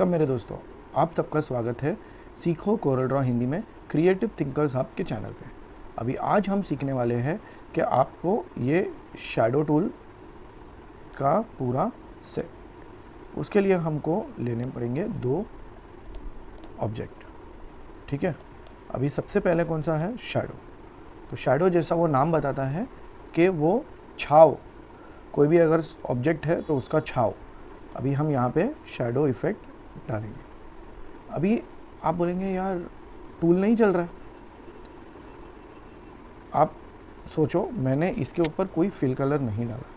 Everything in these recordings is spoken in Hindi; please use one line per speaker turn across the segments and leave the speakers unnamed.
वेलकम मेरे दोस्तों, आप सबका स्वागत है सीखो कोरल ड्रॉ हिंदी में क्रिएटिव थिंकर्स हब के चैनल पे। अभी आज हम सीखने वाले हैं कि आपको ये शैडो टूल का पूरा सेट, उसके लिए हमको लेने पड़ेंगे दो ऑब्जेक्ट। ठीक है, अभी सबसे पहले कौन सा है? शैडो। तो शैडो जैसा वो नाम बताता है कि वो छाव, कोई भी अगर ऑब्जेक्ट है तो उसका छाव। अभी हम यहाँ पे शैडो इफेक्ट डालेंगे। अभी आप बोलेंगे यार टूल नहीं चल रहा है। आप सोचो, मैंने इसके ऊपर कोई फिल कलर नहीं डाला,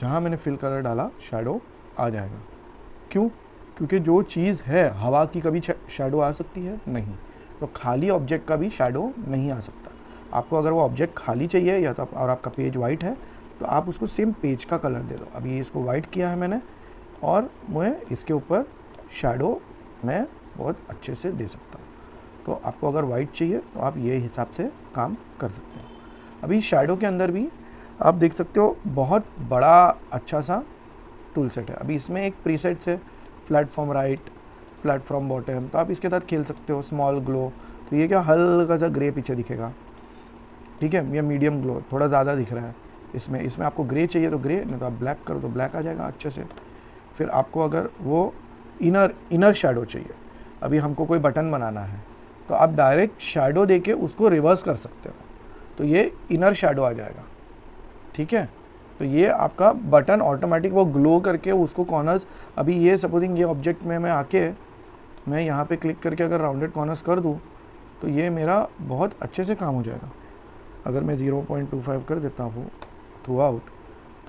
जहाँ मैंने फिल कलर डाला शैडो आ जाएगा। क्यों? क्योंकि जो चीज़ है, हवा की कभी शैडो आ सकती है नहीं, तो खाली ऑब्जेक्ट का भी शैडो नहीं आ सकता। आपको अगर वो ऑब्जेक्ट खाली चाहिए या तो और आपका पेज वाइट है तो आप उसको सेम पेज का कलर दे दो। अभी इसको वाइट किया है मैंने और मैं इसके ऊपर शैडो मैं बहुत अच्छे से दे सकता हूँ। तो आपको अगर वाइट चाहिए तो आप ये हिसाब से काम कर सकते हो। अभी शैडो के अंदर भी आप देख सकते हो बहुत बड़ा अच्छा सा टूल सेट है। अभी इसमें एक प्रीसेट्स है, flat from right, flat from bottom, तो आप इसके साथ खेल सकते हो। स्मॉल ग्लो, तो ये क्या हल्का सा ग्रे पीछे दिखेगा, ठीक है, ये मीडियम ग्लो थोड़ा ज़्यादा दिख रहा है। इसमें आपको ग्रे चाहिए तो ग्रे, नहीं तो आप ब्लैक करो तो ब्लैक आ जाएगा अच्छे से। फिर आपको अगर वो इनर शैडो चाहिए, अभी हमको कोई बटन बनाना है तो आप डायरेक्ट शैडो देके उसको रिवर्स कर सकते हो, तो ये इनर शैडो आ जाएगा। ठीक है, तो ये आपका बटन ऑटोमेटिक वो ग्लो करके उसको कॉर्नर्स, अभी ये सपोजिंग ये ऑब्जेक्ट में मैं आके मैं यहाँ पे क्लिक करके अगर राउंडेड कॉर्नर्स कर दूँ तो ये मेरा बहुत अच्छे से काम हो जाएगा। अगर मैं 0.25 कर देता हूँ थ्रू आउट,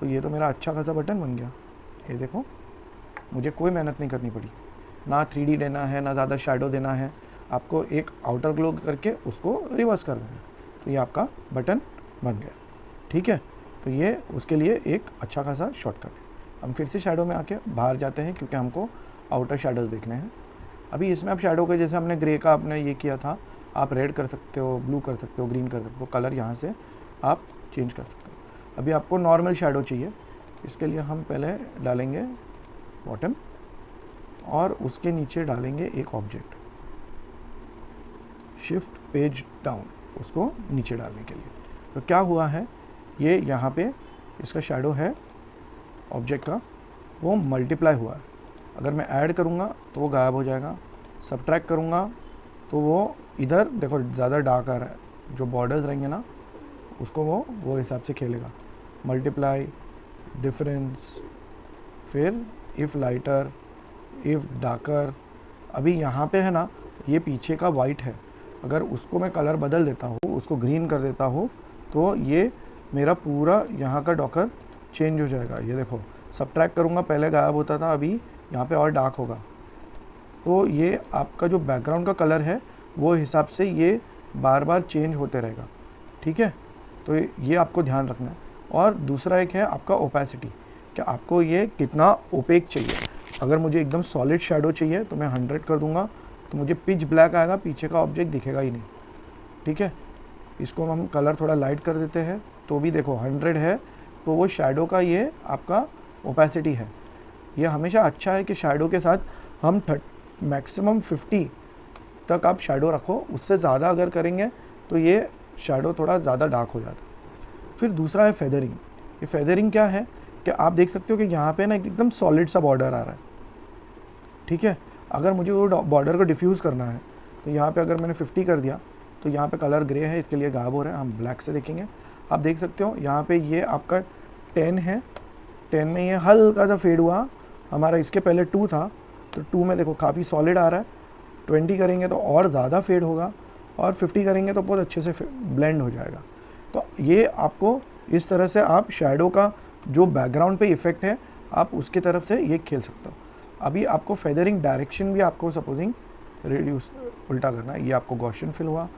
तो ये तो मेरा अच्छा खासा बटन बन गया। ये देखो, मुझे कोई मेहनत नहीं करनी पड़ी, ना 3D देना है, ना ज़्यादा शैडो देना है। आपको एक आउटर ग्लो करके उसको रिवर्स कर देना, तो ये आपका बटन बन गया। ठीक है, तो ये उसके लिए एक अच्छा खासा शॉर्टकट है। हम फिर से शैडो में आके बाहर जाते हैं क्योंकि हमको आउटर शैडोज देखने हैं। अभी इसमें आप शैडो के जैसे हमने ग्रे का आपने ये किया था, आप रेड कर सकते हो, ब्लू कर सकते हो, ग्रीन कर सकते हो, कलर यहाँ से आप चेंज कर सकते हो। अभी आपको नॉर्मल शैडो चाहिए, इसके लिए हम पहले डालेंगे बॉटम और उसके नीचे डालेंगे एक ऑब्जेक्ट, शिफ्ट पेज डाउन, उसको नीचे डालने के लिए। तो क्या हुआ है, ये यहाँ पे इसका शैडो है ऑब्जेक्ट का, वो मल्टीप्लाई हुआ है। अगर मैं ऐड करूँगा तो वो गायब हो जाएगा, सबट्रैक्ट करूँगा तो वो इधर देखो ज़्यादा डार्क आ रहा है, जो बॉर्डर्स रहेंगे ना उसको वो हिसाब से खेलेगा। मल्टीप्लाई, डिफरेंस, फिर इफ़ लाइटर, इफ़ डार्कर। अभी यहाँ पे है ना, ये पीछे का वाइट है, अगर उसको मैं कलर बदल देता हूँ, उसको ग्रीन कर देता हूँ, तो ये मेरा पूरा यहाँ का डॉकर चेंज हो जाएगा। ये देखो, सबट्रैक्ट करूँगा, पहले गायब होता था, अभी यहाँ पे और डार्क होगा। तो ये आपका जो बैकग्राउंड का कलर है वो हिसाब से ये बार बार चेंज होते रहेगा। ठीक है, तो ये आपको ध्यान रखना है। और दूसरा एक है आपका ओपेसिटी, कि आपको ये कितना ओपेक चाहिए। अगर मुझे एकदम सॉलिड शैडो चाहिए तो मैं 100 कर दूंगा, तो मुझे पिच ब्लैक आएगा, पीछे का ऑब्जेक्ट दिखेगा ही नहीं। ठीक है, इसको हम कलर थोड़ा लाइट कर देते हैं, तो भी देखो 100 है, तो वो शैडो का ये आपका ओपेसिटी है। ये हमेशा अच्छा है कि शैडो के साथ हम मैक्सिमम 50 तक आप शैडो रखो, उससे ज़्यादा अगर करेंगे तो ये शैडो थोड़ा ज़्यादा डार्क हो जाता है। फिर दूसरा है फेदरिंग। ये फेदरिंग क्या है कि आप देख सकते हो कि यहाँ पे ना एकदम सॉलिड सा बॉर्डर आ रहा है। ठीक है, अगर मुझे वो बॉर्डर को डिफ्यूज़ करना है तो यहाँ पे अगर मैंने 50 कर दिया तो यहाँ पे कलर ग्रे है, इसके लिए गायब हो रहा है। हम ब्लैक से देखेंगे, आप देख सकते हो यहाँ पे ये आपका 10 है, 10 में ये हल्का सा फेड हुआ हमारा, इसके पहले 2 था तो 2 में देखो काफ़ी सॉलिड आ रहा है। 20 करेंगे तो और ज़्यादा फेड होगा, और 50 करेंगे तो बहुत अच्छे से ब्लेंड हो जाएगा। तो ये आपको इस तरह से आप शैडो का जो बैकग्राउंड पे इफेक्ट है आप उसकी तरफ से ये खेल सकते हो। अभी आपको फेदरिंग डायरेक्शन भी आपको सपोजिंग रिड्यूस उल्टा करना है, ये आपको गॉसियन फिल हुआ।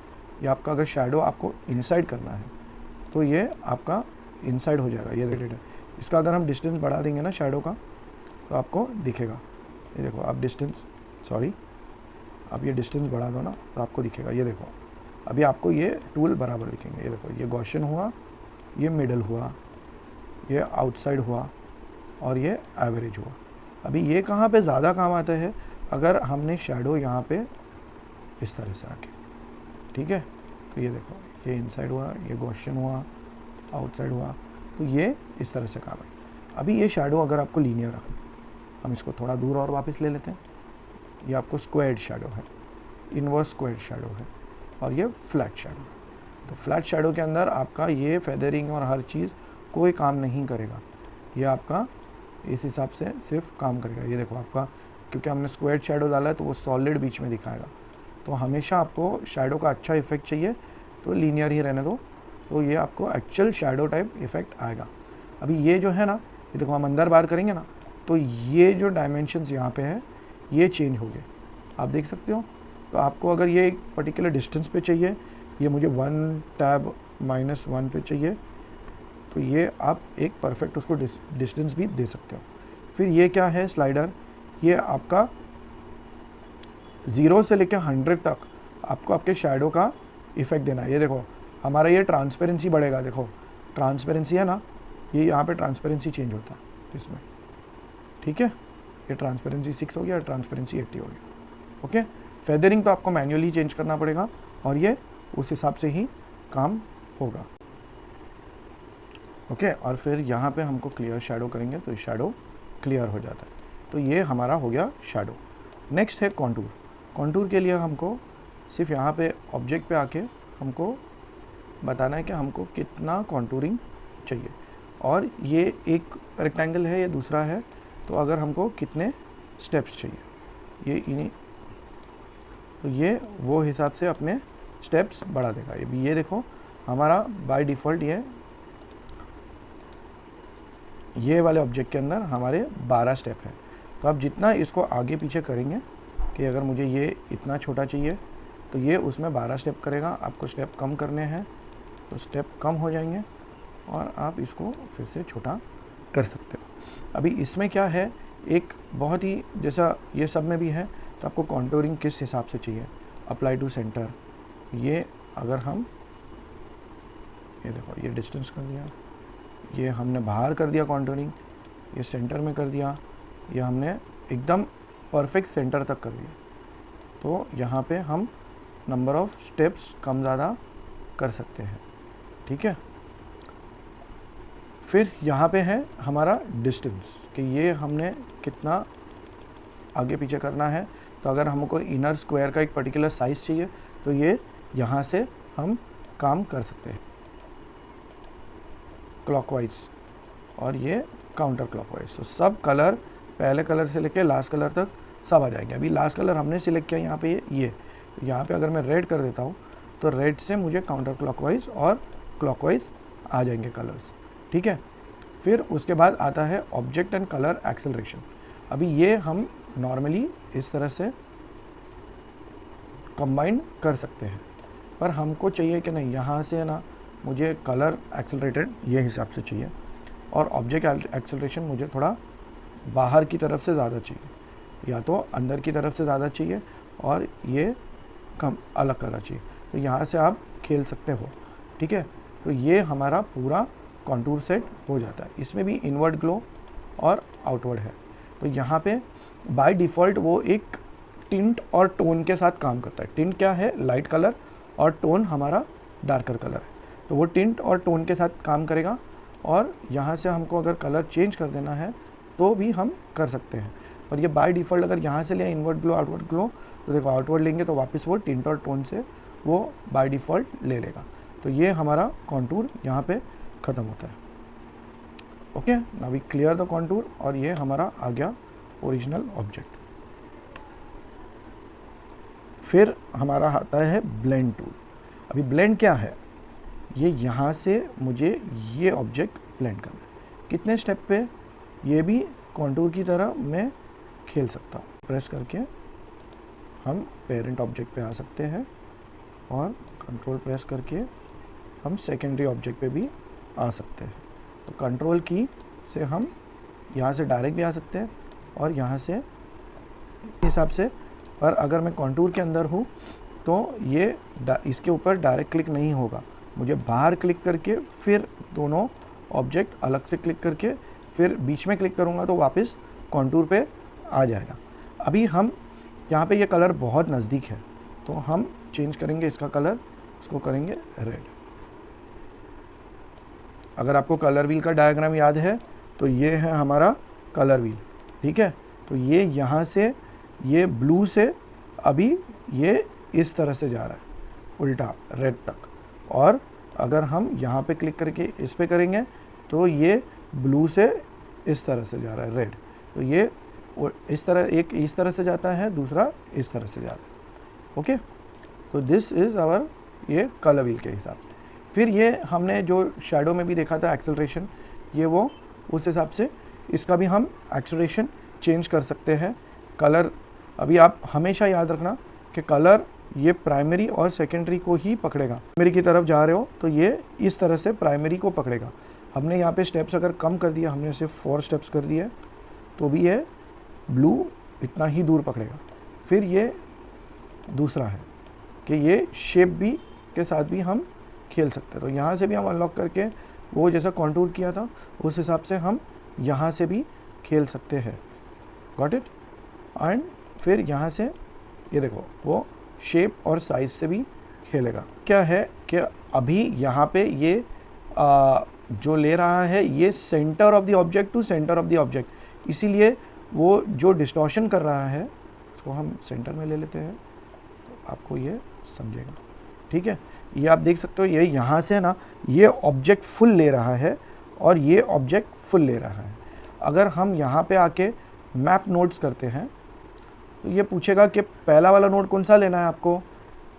ये आपका अगर शैडो आपको इनसाइड करना है तो ये आपका इनसाइड हो जाएगा। ये देखिए, इसका अगर हम डिस्टेंस बढ़ा देंगे ना शैडो का तो आपको दिखेगा। ये देखो, आप डिस्टेंस, सॉरी, आप ये डिस्टेंस बढ़ा दो ना तो आपको दिखेगा। ये देखो, अभी आपको ये टूल बराबर दिखेंगे। ये देखो, ये गॉसियन हुआ, ये मिडल हुआ, ये आउटसाइड हुआ और ये एवरेज हुआ। अभी ये कहाँ पे ज़्यादा काम आता है, अगर हमने शैडो यहाँ पे इस तरह से रखे, ठीक है, तो ये देखो ये इनसाइड हुआ, ये गॉसियन हुआ, आउटसाइड हुआ, तो ये इस तरह से काम है। अभी ये शैडो अगर आपको लीनियर रखना, हम इसको थोड़ा दूर और वापस ले लेते हैं। ये आपको स्क्वायर्ड शैडो है, इनवर्स स्क्वायर्ड शैडो है, और ये फ्लैट शैडो है। तो फ्लैट शैडो के अंदर आपका ये फेदरिंग और हर चीज़ कोई काम नहीं करेगा, ये आपका इस हिसाब से सिर्फ काम करेगा। ये देखो आपका, क्योंकि हमने स्क्वायर्ड शैडो डाला है तो वो सॉलिड बीच में दिखाएगा। तो हमेशा आपको शैडो का अच्छा इफेक्ट चाहिए तो लीनियर ही रहने दो, तो ये आपको एक्चुअल शैडो टाइप इफेक्ट आएगा। अभी ये जो है ना, ये देखो हम अंदर बाहर करेंगे ना, तो ये जो डायमेंशंस यहाँ पे है ये चेंज हो गए, आप देख सकते हो। तो आपको अगर ये एक पर्टिकुलर डिस्टेंस पे चाहिए, ये मुझे 1 टैब -1 पे चाहिए, तो ये आप एक परफेक्ट उसको डिस्टेंस भी दे सकते हो। फिर ये क्या है स्लाइडर, ये आपका 0 से लेकर 100 तक आपको आपके शैडो का इफेक्ट देना है। ये देखो हमारा ये ट्रांसपेरेंसी बढ़ेगा, देखो ट्रांसपेरेंसी है ना, ये यहाँ पे ट्रांसपेरेंसी चेंज होता है इसमें, ठीक है। ये ट्रांसपेरेंसी 6 हो गया, ट्रांसपेरेंसी 80 हो गया, ओके। फेदरिंग तो आपको मैन्युअली चेंज करना पड़ेगा और ये उस हिसाब से ही काम होगा, ओके। और फिर यहाँ पे हमको क्लियर शैडो करेंगे तो शैडो क्लियर हो जाता है। तो ये हमारा हो गया शैडो। नेक्स्ट है कॉन्टूर। कॉन्टूर के लिए हमको सिर्फ यहाँ पे ऑब्जेक्ट पे आके हमको बताना है कि हमको कितना कॉन्टूरिंग चाहिए, और ये एक रेक्टेंगल है, ये दूसरा है, तो अगर हमको कितने स्टेप्स चाहिए, ये इन्हीं, तो ये वो हिसाब से अपने स्टेप्स बढ़ा देगा। ये देखो हमारा बाय डिफ़ॉल्ट ये वाले ऑब्जेक्ट के अंदर हमारे 12 स्टेप हैं। तो आप जितना इसको आगे पीछे करेंगे कि अगर मुझे ये इतना छोटा चाहिए तो ये उसमें 12 स्टेप करेगा। आपको स्टेप कम करने हैं तो स्टेप कम हो जाएंगे और आप इसको फिर से छोटा कर सकते हो। अभी इसमें क्या है, एक बहुत ही जैसा ये सब में भी है, तो आपको कॉन्टूरिंग किस हिसाब से चाहिए, अप्लाई टू सेंटर, ये अगर हम ये देखो ये डिस्टेंस कर दिया, ये हमने बाहर कर दिया कॉन्टूरिंग, ये सेंटर में कर दिया, ये हमने एकदम परफेक्ट सेंटर तक कर दिया। तो यहाँ पे हम नंबर ऑफ स्टेप्स कम ज़्यादा कर सकते हैं, ठीक है। फिर यहाँ पे है हमारा डिस्टेंस कि ये हमने कितना आगे पीछे करना है। तो अगर हमको इनर स्क्वायर का एक पर्टिकुलर साइज़ चाहिए तो ये यहाँ से हम काम कर सकते हैं क्लॉकवाइज, और ये काउंटर क्लॉकवाइज। तो सब कलर पहले कलर से लेके लास्ट कलर तक सब आ जाएंगे। अभी लास्ट कलर हमने सिलेक्ट किया यहाँ पे ये यहाँ पे अगर मैं रेड कर देता हूँ तो रेड से मुझे काउंटर क्लॉकवाइज और क्लॉकवाइज आ जाएंगे कलर्स, ठीक है। फिर उसके बाद आता है ऑब्जेक्ट एंड कलर एक्सेलरेशन। अभी ये हम नॉर्मली इस तरह से कंबाइन कर सकते हैं, पर हमको चाहिए कि नहीं, यहाँ से ना मुझे कलर एक्सेलरेटेड ये हिसाब से चाहिए, और ऑब्जेक्ट एक्सेलरेशन मुझे थोड़ा बाहर की तरफ से ज़्यादा चाहिए, या तो अंदर की तरफ से ज़्यादा चाहिए, और ये कम अलग करना चाहिए। तो यहाँ से आप खेल सकते हो, ठीक है। तो ये हमारा पूरा कॉन्टूर सेट हो जाता है। इसमें भी इनवर्ड ग्लो और आउटवर्ड है। तो यहाँ पे बाय डिफ़ॉल्ट वो एक टिंट और टोन के साथ काम करता है। टिंट क्या है, लाइट कलर, और टोन हमारा डार्कर कलर है। तो वो टिंट और टोन के साथ काम करेगा, और यहाँ से हमको अगर कलर चेंज कर देना है तो भी हम कर सकते हैं। पर ये बाय डिफ़ॉल्ट अगर यहाँ से लिया इनवर्ड ग्लो आउटवर्ड ग्लो, तो देखो आउटवर्ड लेंगे तो वापस वो टिंट और टोन से वो बाय डिफ़ॉल्ट ले लेगा। तो ये हमारा कॉन्टूर यहाँ पे ख़त्म होता है, okay. Now we clear the contour, और ये हमारा आ गया ओरिजिनल ऑब्जेक्ट। फिर हमारा आता है ब्लेंड टूल। अभी ब्लेंड क्या है, ये यहाँ से मुझे ये ऑब्जेक्ट ब्लेंड करना है। कितने स्टेप पे, ये भी कॉन्टूर की तरह मैं खेल सकता हूँ। प्रेस करके हम पेरेंट ऑब्जेक्ट पे आ सकते हैं, और कंट्रोल प्रेस करके हम सेकेंडरी ऑब्जेक्ट पे भी आ सकते हैं। तो कंट्रोल की से हम यहाँ से डायरेक्ट भी आ सकते हैं, और यहाँ से हिसाब से। पर अगर मैं कॉन्टूर के अंदर हूँ तो ये इसके ऊपर डायरेक्ट क्लिक नहीं होगा, मुझे बाहर क्लिक करके फिर दोनों ऑब्जेक्ट अलग से क्लिक करके फिर बीच में क्लिक करूँगा तो वापस कॉन्टूर पे आ जाएगा। अभी हम यहाँ पे ये कलर बहुत नज़दीक है, तो हम चेंज करेंगे इसका कलर, इसको करेंगे रेड। अगर आपको कलर व्हील का डायग्राम याद है तो ये है हमारा कलर व्हील, ठीक है। तो ये यहाँ से, ये ब्लू से अभी ये इस तरह से जा रहा है उल्टा रेड तक, और अगर हम यहाँ पे क्लिक करके इस पे करेंगे तो ये ब्लू से इस तरह से जा रहा है रेड। तो ये इस तरह, एक इस तरह से जाता है, दूसरा इस तरह से जाता है। ओके, तो दिस इज़ आवर ये कलर व्हील के हिसाब से। फिर ये हमने जो शैडो में भी देखा था एक्सेलरेशन, ये वो उस हिसाब से इसका भी हम एक्सेलरेशन चेंज कर सकते हैं। कलर, अभी आप हमेशा याद रखना कि कलर ये प्राइमरी और सेकेंडरी को ही पकड़ेगा। प्राइमरी की तरफ जा रहे हो तो ये इस तरह से प्राइमरी को पकड़ेगा। हमने यहाँ पे स्टेप्स अगर कम कर दिया, हमने सिर्फ 4 स्टेप्स कर दिए, तो भी ये ब्लू इतना ही दूर पकड़ेगा। फिर ये दूसरा है कि ये शेप भी के साथ भी हम खेल सकते हैं। तो यहाँ से भी हम अनलॉक करके वो जैसा कॉन्टूर किया था उस हिसाब से हम यहाँ से भी खेल सकते हैं। Got it. एंड फिर यहाँ से ये देखो वो शेप और साइज से भी खेलेगा। क्या है कि अभी यहाँ पे ये जो ले रहा है ये centre of the object to centre of the object, इसीलिए वो जो डिस्टॉर्शन कर रहा है उसको हम सेंटर में ले लेते हैं, तो आपको ये समझेगा, ठीक है। ये आप देख सकते हो, ये यहाँ से ना ये ऑब्जेक्ट फुल ले रहा है और ये ऑब्जेक्ट फुल ले रहा है। अगर हम यहाँ पे आके मैप नोड्स करते हैं तो ये पूछेगा कि पहला वाला नोड कौन सा लेना है आपको,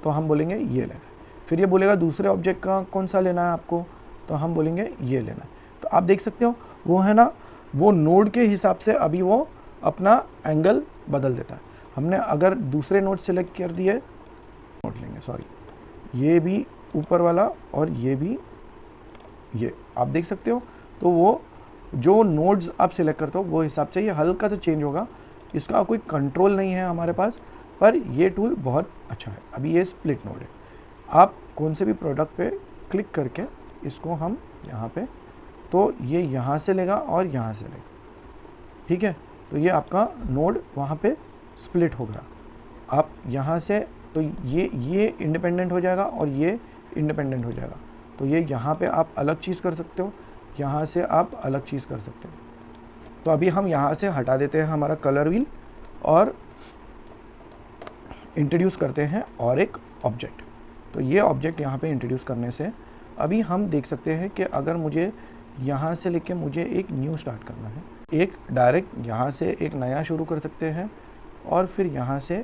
तो हम बोलेंगे ये लेना है। फिर ये बोलेगा दूसरे ऑब्जेक्ट का कौन सा लेना है आपको, तो हम बोलेंगे ये लेना है। तो आप देख सकते हो वो है ना, वो नोड के हिसाब से अभी वो अपना एंगल बदल देता है। हमने अगर दूसरे नोड सेलेक्ट कर दिए, नोड लेंगे सॉरी, ये भी ऊपर वाला और ये भी, ये आप देख सकते हो। तो वो जो नोड्स आप सिलेक्ट करते हो वो हिसाब से ये हल्का सा चेंज होगा। इसका कोई कंट्रोल नहीं है हमारे पास, पर ये टूल बहुत अच्छा है। अभी ये स्प्लिट नोड है, आप कौन से भी प्रोडक्ट पे क्लिक करके इसको हम यहाँ पे, तो ये यहाँ से लेगा और यहाँ से लेगा, ठीक है। तो ये आपका नोड वहाँ पे स्प्लिट हो गया। आप यहाँ से, तो ये इंडिपेंडेंट हो जाएगा और ये इंडिपेंडेंट हो जाएगा। तो ये यहाँ पे आप अलग चीज़ कर सकते हो, यहाँ से आप अलग चीज़ कर सकते हो। तो अभी हम यहाँ से हटा देते हैं हमारा कलर व्हील और इंट्रोड्यूस करते हैं और एक ऑब्जेक्ट। तो ये ऑब्जेक्ट यहाँ पे इंट्रोड्यूस करने से अभी हम देख सकते हैं कि अगर मुझे यहाँ से लेके मुझे एक न्यू स्टार्ट करना है, एक डायरेक्ट यहाँ से एक नया शुरू कर सकते हैं और फिर यहाँ से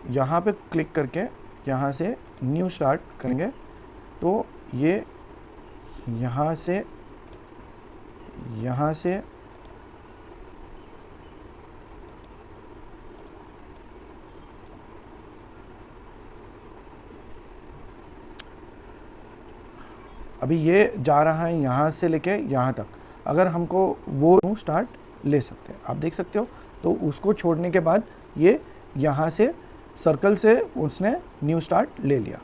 यहाँ पे क्लिक करके यहाँ से न्यू स्टार्ट करेंगे। तो ये यहाँ से अभी ये जा रहा है यहाँ से लेके यहाँ तक। अगर हमको वो स्टार्ट ले सकते हैं, आप देख सकते हो। तो उसको छोड़ने के बाद ये यहाँ से सर्कल से उसने न्यू स्टार्ट ले लिया।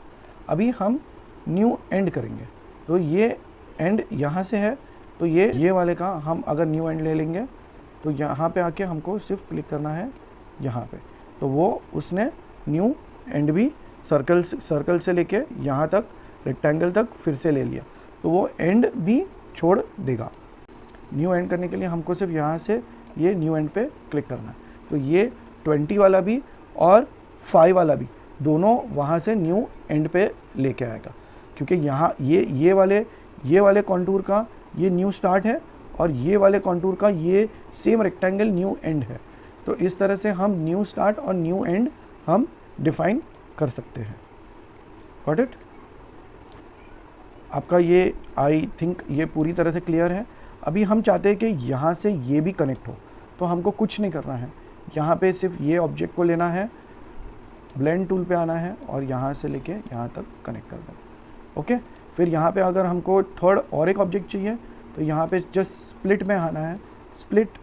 अभी हम न्यू एंड करेंगे, तो ये एंड यहाँ से है, तो ये वाले का हम अगर न्यू एंड ले लेंगे तो यहाँ पे आके हमको सिर्फ क्लिक करना है यहाँ पे। तो वो उसने न्यू एंड भी सर्कल से लेके यहाँ तक रेक्टेंगल तक फिर से ले लिया, तो वो एंड भी छोड़ देगा। न्यू एंड करने के लिए हमको सिर्फ यहाँ से ये न्यू एंड पे क्लिक करना है। तो ये 20 वाला भी और 5 वाला भी दोनों वहाँ से न्यू एंड पे लेके आएगा, क्योंकि यहाँ ये वाले कॉन्टूर का ये न्यू स्टार्ट है और ये वाले कॉन्टूर का ये सेम रेक्टेंगल न्यू एंड है। तो इस तरह से हम न्यू स्टार्ट और न्यू एंड हम डिफाइन कर सकते हैं। Got it. आपका ये आई थिंक ये पूरी तरह से क्लियर है। अभी हम चाहते हैं कि यहाँ से ये भी कनेक्ट हो, तो हमको कुछ नहीं करना है, यहाँ पे सिर्फ ये ऑब्जेक्ट को लेना है, ब्लेंड टूल पे आना है और यहाँ से लेके यहाँ तक कनेक्ट कर देना। ओके। फिर यहाँ पे अगर हमको थर्ड और एक ऑब्जेक्ट चाहिए तो यहाँ पे जस्ट स्प्लिट में आना है। स्प्लिट,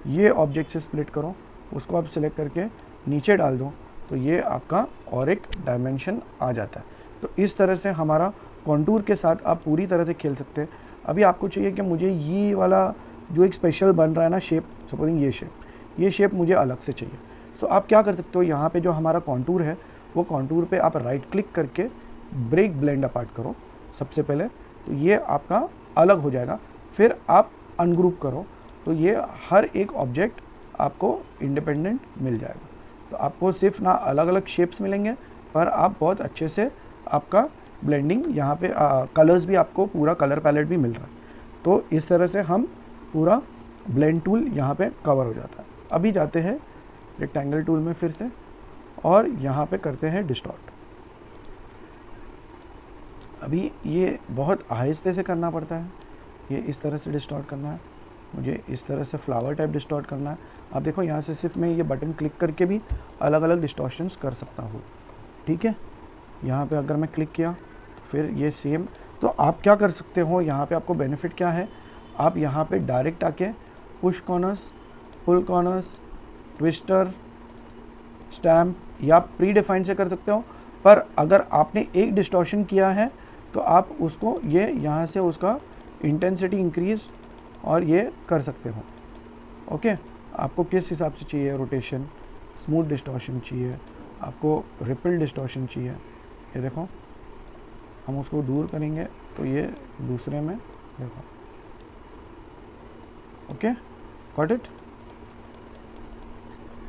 ये ऑब्जेक्ट से स्प्लिट करो, उसको आप सिलेक्ट करके नीचे डाल दो, तो ये आपका और एक डायमेंशन आ जाता है। तो इस तरह से हमारा कॉन्टूर के साथ आप पूरी तरह से खेल सकते हैं। अभी आपको चाहिए कि मुझे ये वाला जो एक स्पेशल बन रहा है ना शेप, सपोजिंग ये शेप मुझे अलग से चाहिए। सो आप क्या कर सकते हो, यहाँ पे जो हमारा कॉन्टूर है वो कॉन्टूर पे आप राइट क्लिक करके ब्रेक ब्लेंड अपार्ट करो सबसे पहले, तो ये आपका अलग हो जाएगा। फिर आप अनग्रुप करो तो ये हर एक ऑब्जेक्ट आपको इंडिपेंडेंट मिल जाएगा। तो आपको सिर्फ ना अलग अलग शेप्स मिलेंगे, पर आप बहुत अच्छे से आपका ब्लेंडिंग यहाँ पे कलर्स भी, आपको पूरा कलर पैलेट भी मिल रहा है। तो इस तरह से हम पूरा ब्लेंड टूल यहाँ पे कवर हो जाता है। अभी जाते हैं रेक्टेंगल टूल में फिर से, और यहाँ पे करते हैं डिस्टॉर्ट। अभी ये बहुत आहिस्ते से करना पड़ता है, ये इस तरह से डिस्टॉर्ट करना है, मुझे इस तरह से फ्लावर टाइप डिस्टॉर्ट करना है। आप देखो यहाँ से सिर्फ मैं ये बटन क्लिक करके भी अलग अलग डिस्टॉर्शंस कर सकता हूँ, ठीक है। यहाँ पे अगर मैं क्लिक किया तो फिर ये सेम। तो आप क्या कर सकते हो, यहाँ पे आपको बेनिफिट क्या है, आप यहाँ पे डायरेक्ट आके पुश कॉर्नर्स, पुल कॉर्नर्स, ट्विस्टर, स्टैम्प या प्री डिफाइन से कर सकते हो। पर अगर आपने एक डिस्टॉर्शन किया है तो आप उसको ये यहाँ से उसका इंटेंसिटी इंक्रीज और ये कर सकते हो, ओके। आपको किस हिसाब से चाहिए, रोटेशन, स्मूथ डिस्टॉर्शन चाहिए, आपको रिपल डिस्टॉर्शन चाहिए, ये देखो हम उसको दूर करेंगे तो ये दूसरे में देखो, ओके, गॉट इट।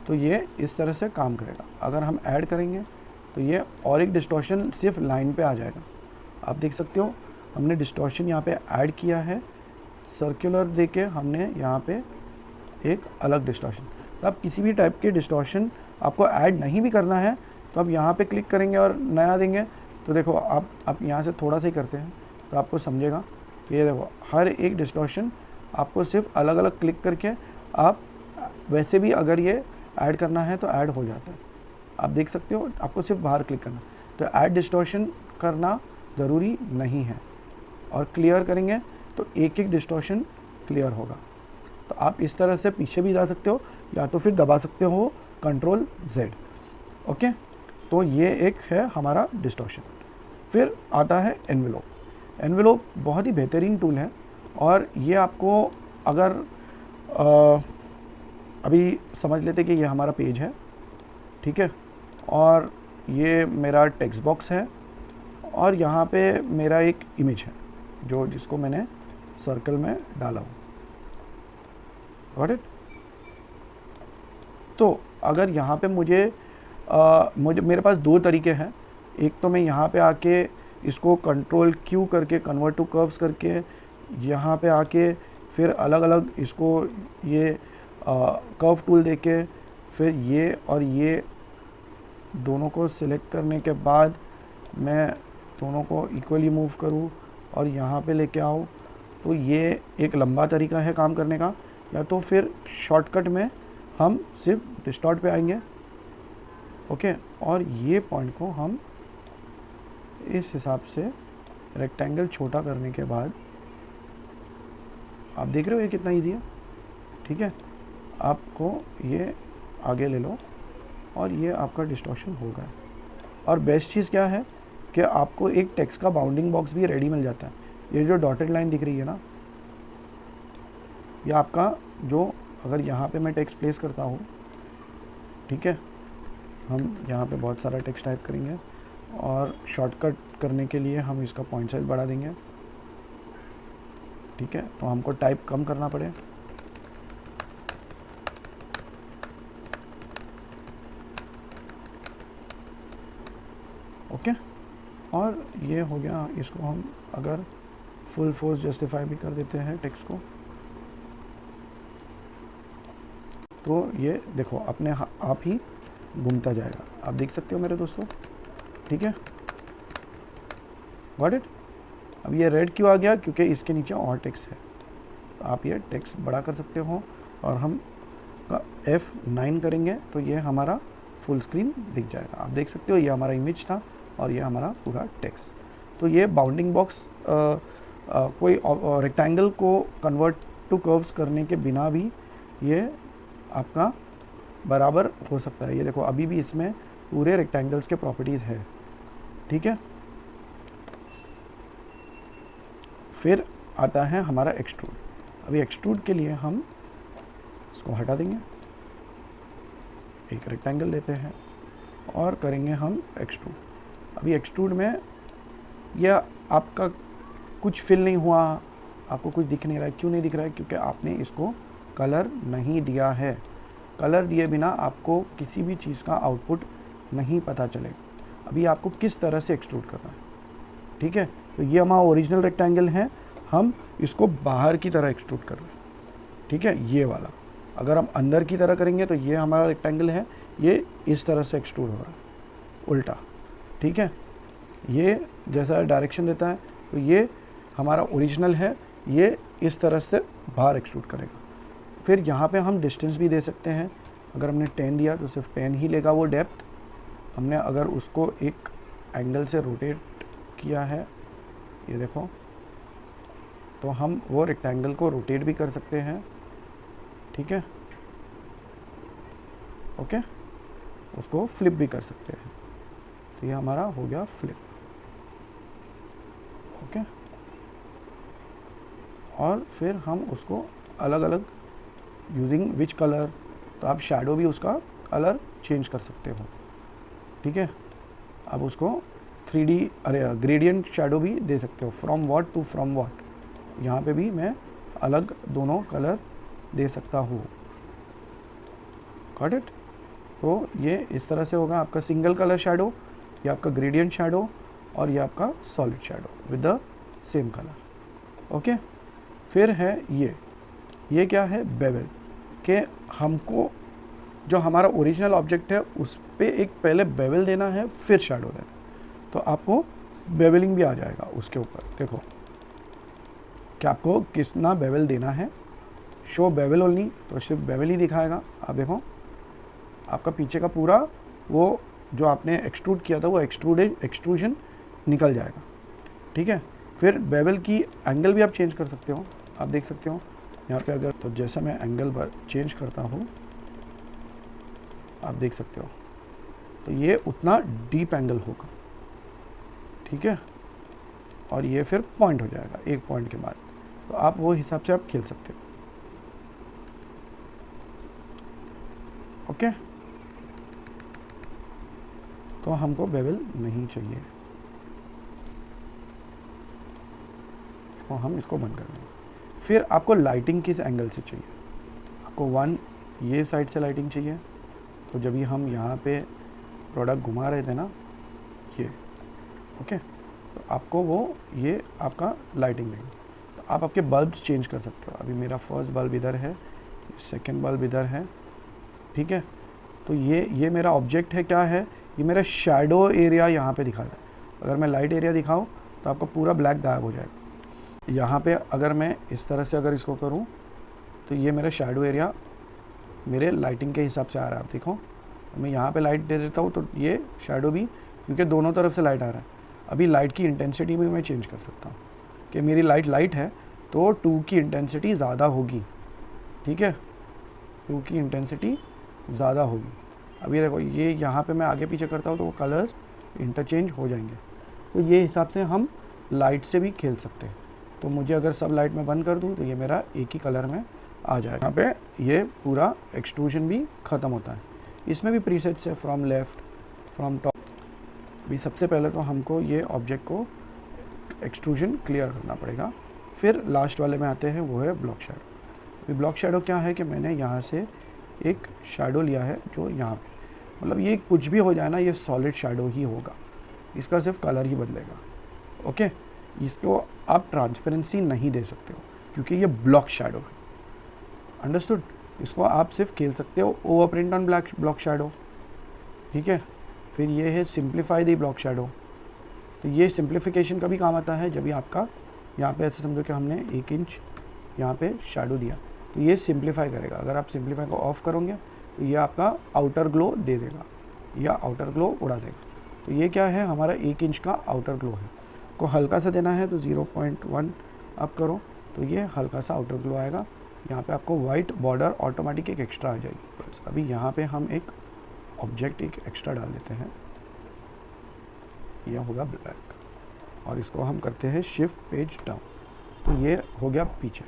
तो ये इस तरह से काम करेगा। अगर हम ऐड करेंगे तो ये और एक डिस्टॉर्शन सिर्फ लाइन पे आ जाएगा। आप देख सकते हो हमने डिस्टॉर्शन यहाँ पे ऐड किया है, सर्कुलर देके हमने यहाँ पे एक अलग डिस्टॉर्शन। तो आप किसी भी टाइप के डिस्टॉर्शन आपको ऐड नहीं भी करना है तो आप यहाँ पे क्लिक करेंगे और नया देंगे। तो देखो आप यहाँ से थोड़ा सा ही करते हैं तो आपको समझेगा। ये देखो हर एक डिस्टॉर्शन आपको सिर्फ अलग अलग क्लिक करके, आप वैसे भी अगर ये ऐड करना है तो ऐड हो जाता है। आप देख सकते हो, आपको सिर्फ बाहर क्लिक करना। तो ऐड डिस्टॉर्शन करना ज़रूरी नहीं है, और क्लियर करेंगे तो एक एक डिस्टॉर्शन क्लियर होगा। तो आप इस तरह से पीछे भी जा सकते हो या तो फिर दबा सकते हो Ctrl Z, ओके। तो ये एक है हमारा डिस्टॉर्शन। फिर आता है एनवेलोप। एनवेलोप बहुत ही बेहतरीन टूल है, और ये आपको अगर अभी समझ लेते कि ये हमारा पेज है, ठीक है, और ये मेरा टेक्स्ट बॉक्स है, और यहाँ पे मेरा एक इमेज है जिसको मैंने सर्कल में डाला हूँ, गॉट इट। तो अगर यहाँ पे मुझे मेरे पास दो तरीके हैं। एक तो मैं यहाँ पे आके इसको Ctrl Q करके कन्वर्ट टू कर्व्स करके यहाँ पे आके फिर अलग अलग इसको ये कर्व टूल देके फिर ये और ये दोनों को सिलेक्ट करने के बाद मैं दोनों को इक्वली मूव करूँ और यहाँ पे लेके आऊँ। तो ये एक लंबा तरीका है काम करने का। या तो फिर शॉर्टकट में हम सिर्फ डिस्टॉर्ट पे आएंगे, ओके, और ये पॉइंट को हम इस हिसाब से रेक्टेंगल छोटा करने के बाद, आप देख रहे हो ये कितना ईजी है, ठीक है। आपको ये आगे ले लो और ये आपका डिस्टॉर्शन हो गया। और बेस्ट चीज़ क्या है कि आपको एक टेक्स्ट का बाउंडिंग बॉक्स भी रेडी मिल जाता है। ये जो डॉटेड लाइन दिख रही है ना, ये आपका जो, अगर यहाँ पे मैं टेक्स्ट प्लेस करता हूँ, ठीक है, हम यहाँ पे बहुत सारा टेक्स्ट टाइप करेंगे और शॉर्टकट करने के लिए हम इसका पॉइंट साइज बढ़ा देंगे, ठीक है। तो हमको टाइप कम करना पड़े, ओके। और ये हो गया। इसको हम अगर फुल फोर्स जस्टिफाई भी कर देते हैं टेक्स्ट को, तो ये देखो अपने आप ही घूमता जाएगा। आप देख सकते हो मेरे दोस्तों, ठीक है, गॉट इट। अब ये रेड क्यों आ गया, क्योंकि इसके नीचे और टेक्स्ट है। तो आप ये टेक्स्ट बड़ा कर सकते हो और हम F9 करेंगे तो ये हमारा फुल स्क्रीन दिख जाएगा। आप देख सकते हो ये हमारा इमेज था और ये हमारा पूरा टेक्स्ट। तो ये बाउंडिंग बॉक्स कोई रेक्टेंगल को कन्वर्ट टू कर्व्स करने के बिना भी ये आपका बराबर हो सकता है। ये देखो अभी भी इसमें पूरे रेक्टेंगल्स के प्रॉपर्टीज़ है, ठीक है। फिर आता है हमारा एक्सट्रूड। अभी एक्सट्रूड के लिए हम इसको हटा देंगे, एक रेक्टेंगल लेते हैं और करेंगे हम एक्सट्रूड। अभी एक्सट्रूड में यह आपका कुछ फिल नहीं हुआ, आपको कुछ दिख नहीं रहा है। क्यों नहीं दिख रहा है? क्योंकि आपने इसको कलर नहीं दिया है। कलर दिए बिना आपको किसी भी चीज़ का आउटपुट नहीं पता चलेगा। अभी आपको किस तरह से एक्सट्रूड करना है, ठीक है। तो ये हमारा ओरिजिनल रेक्टेंगल है, हम इसको बाहर की तरह एक्सट्रूड कर रहे हैं, ठीक है, ये वाला। अगर हम अंदर की तरह करेंगे तो ये हमारा रेक्टेंगल है, ये इस तरह से एक्सट्रूड हो रहा है, उल्टा, ठीक है। ये जैसा डायरेक्शन देता है, तो ये हमारा ओरिजिनल है, ये इस तरह से बाहर एक्सट्रूड करेगा। फिर यहाँ पे हम डिस्टेंस भी दे सकते हैं। अगर हमने 10 दिया तो सिर्फ 10 ही लेगा वो डेप्थ। हमने अगर उसको एक एंगल से रोटेट किया है, ये देखो, तो हम वो रेक्टेंगल को रोटेट भी कर सकते हैं, ठीक है, ओके। उसको फ्लिप भी कर सकते हैं। तो ये हमारा हो गया फ्लिप, ओके। और फिर हम उसको अलग अलग यूजिंग विच कलर, तो आप शैडो भी उसका कलर चेंज कर सकते हो, ठीक है। आप उसको 3D ग्रेडियंट शैडो भी दे सकते हो, from what to from what. यहाँ पे भी मैं अलग दोनों कलर दे सकता हूँ, गॉट इट। तो ये इस तरह से होगा आपका सिंगल कलर शैडो, ये आपका ग्रेडियंट शैडो, और ये आपका solid shadow with the same colour, okay. फिर है ये क्या है, बेवल, कि हमको जो हमारा ओरिजिनल ऑब्जेक्ट है उस पर एक पहले बेवल देना है, फिर शैडो देना है। तो आपको बेवलिंग भी आ जाएगा उसके ऊपर। देखो कि आपको कितना बेवल देना है, शो बेवल ओनली, तो सिर्फ बेवल ही दिखाएगा। आप देखो आपका पीछे का पूरा वो जो आपने एक्सट्रूड किया था वो एक्सट्रूजन निकल जाएगा, ठीक है। फिर बेवल की एंगल भी आप चेंज कर सकते हो, आप देख सकते हो यहाँ पे। अगर तो जैसा मैं एंगल चेंज करता हूँ, आप देख सकते हो, तो ये उतना डीप एंगल होगा, ठीक है। और ये फिर पॉइंट हो जाएगा एक पॉइंट के बाद। तो आप वो हिसाब से आप खेल सकते हो, ओके। तो हमको बेवल नहीं चाहिए, तो हम इसको बंद कर देंगे। फिर आपको लाइटिंग किस एंगल से चाहिए? आपको ये साइड से लाइटिंग चाहिए, तो जब भी हम यहाँ पे प्रोडक्ट घुमा रहे थे ना, ये, ओके, तो आपको वो ये आपका लाइटिंग देंगे। तो आप आपके बल्ब्स चेंज कर सकते हो। अभी मेरा फर्स्ट बल्ब इधर है, सेकंड बल्ब इधर है, ठीक है। तो ये मेरा ऑब्जेक्ट है, क्या है, ये मेरा शैडो एरिया यहाँ पे दिखा रहा है। अगर मैं लाइट एरिया दिखाऊँ तो आपका पूरा ब्लैक गायब हो जाएगा। यहाँ पे अगर मैं इस तरह से अगर इसको करूँ तो ये मेरा शैडो एरिया मेरे लाइटिंग के हिसाब से आ रहा है। आप देखो, तो मैं यहाँ पे लाइट दे देता हूँ तो ये शैडो भी, क्योंकि दोनों तरफ से लाइट आ रहा है। अभी लाइट की इंटेंसिटी भी मैं चेंज कर सकता हूँ कि मेरी लाइट है तो 2 की इंटेंसिटी ज़्यादा होगी, ठीक है, 2 की इंटेंसिटी ज़्यादा होगी। अभी देखो ये यहाँ पे मैं आगे पीछे करता हूँ तो वो कलर्स इंटरचेंज हो जाएंगे। तो ये हिसाब से हम लाइट से भी खेल सकते हैं। तो मुझे अगर सब लाइट में बंद कर दूँ तो ये मेरा एक ही कलर में आ जाएगा। यहाँ पे ये पूरा एक्सट्रूजन भी ख़त्म होता है। इसमें भी प्रीसेट्स है, फ्रॉम लेफ़्ट, फ्रॉम टॉप। अभी सबसे पहले तो हमको ये ऑब्जेक्ट को एक्सट्रूजन क्लियर करना पड़ेगा। फिर लास्ट वाले में आते हैं, वो है ब्लॉक शैडो। अभी ब्लॉक शैडो क्या है कि मैंने यहाँ से एक शैडो लिया है जो यहाँ पे, मतलब ये कुछ भी हो जाए ना, ये सॉलिड शैडो ही होगा, इसका सिर्फ कलर ही बदलेगा, ओके। इसको आप ट्रांसपेरेंसी नहीं दे सकते हो क्योंकि ये ब्लॉक शैडो है, अंडरस्टूड। इसको आप सिर्फ खेल सकते हो over print on block shadow, ठीक है। फिर ये है सिंप्लीफाई द ब्लॉक शैडो। तो ये सिंप्लीफिकेशन का भी काम आता है। जब भी आपका यहाँ पे ऐसे समझो कि हमने 1 इंच यहाँ पे शैडो दिया तो ये सिंप्लीफाई करेगा। अगर आप सिंप्लीफाई को ऑफ करोगे तो ये आपका आउटर ग्लो दे देगा या आउटर ग्लो उड़ा देगा। तो ये क्या है, हमारा 1 इंच का आउटर ग्लो है। को हल्का सा देना है तो 0.1 आप करो तो ये हल्का सा आउटर ग्लो आएगा। यहाँ पे आपको वाइट बॉर्डर ऑटोमेटिक एक एक्स्ट्रा आ जाएगी। बस अभी यहाँ पे हम एक ऑब्जेक्ट एक एक्स्ट्रा डाल देते हैं, यह होगा ब्लैक, और इसको हम करते हैं शिफ्ट पेज डाउन, तो ये हो गया पीछे,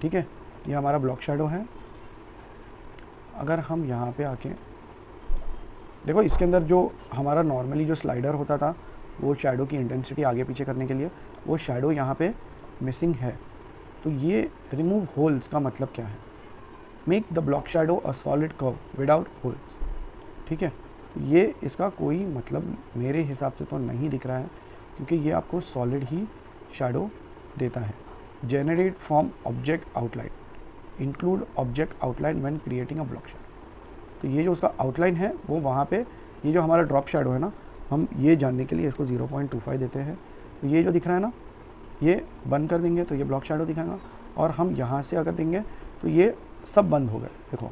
ठीक है, ये हमारा ब्लॉक शैडो है। अगर हम यहाँ पे आके देखो, इसके अंदर जो हमारा नॉर्मली जो स्लाइडर होता था वो शैडो की इंटेंसिटी आगे पीछे करने के लिए, वो शैडो यहाँ पे मिसिंग है। तो ये रिमूव होल्स का मतलब क्या है? Make the block shadow a solid curve without holes. ठीक है, तो ये इसका कोई मतलब मेरे हिसाब से तो नहीं दिख रहा है, क्योंकि ये आपको सॉलिड ही शैडो देता है। Generate from object outline, include object outline when creating a block shadow. तो ये जो उसका आउटलाइन है वो वहाँ पे, ये जो हमारा ड्रॉप शैडो है ना, हम ये जानने के लिए इसको 0.25 देते हैं। तो ये जो दिख रहा है ना, ये बंद कर देंगे तो ये ब्लॉक शैडो दिखाएगा, और हम यहाँ से अगर देंगे तो ये सब बंद हो गए। देखो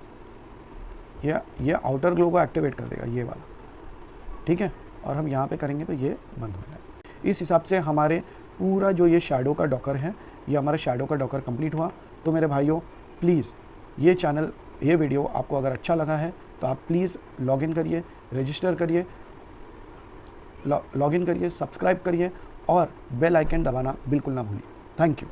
ये आउटर ग्लो को एक्टिवेट कर देगा, ये वाला, ठीक है, और हम यहाँ पे करेंगे तो ये बंद हो जाएगा। इस हिसाब से हमारे पूरा जो ये शैडो का डॉकर है, ये हमारा शैडो का डॉकर कंप्लीट हुआ। तो मेरे भाइयों, प्लीज़ ये वीडियो आपको अगर अच्छा लगा है तो आप प्लीज़ लॉगिन करिए, रजिस्टर करिए, लॉगिन करिए, सब्सक्राइब करिए और बेल आइकन दबाना बिल्कुल ना भूलिए। Thank you.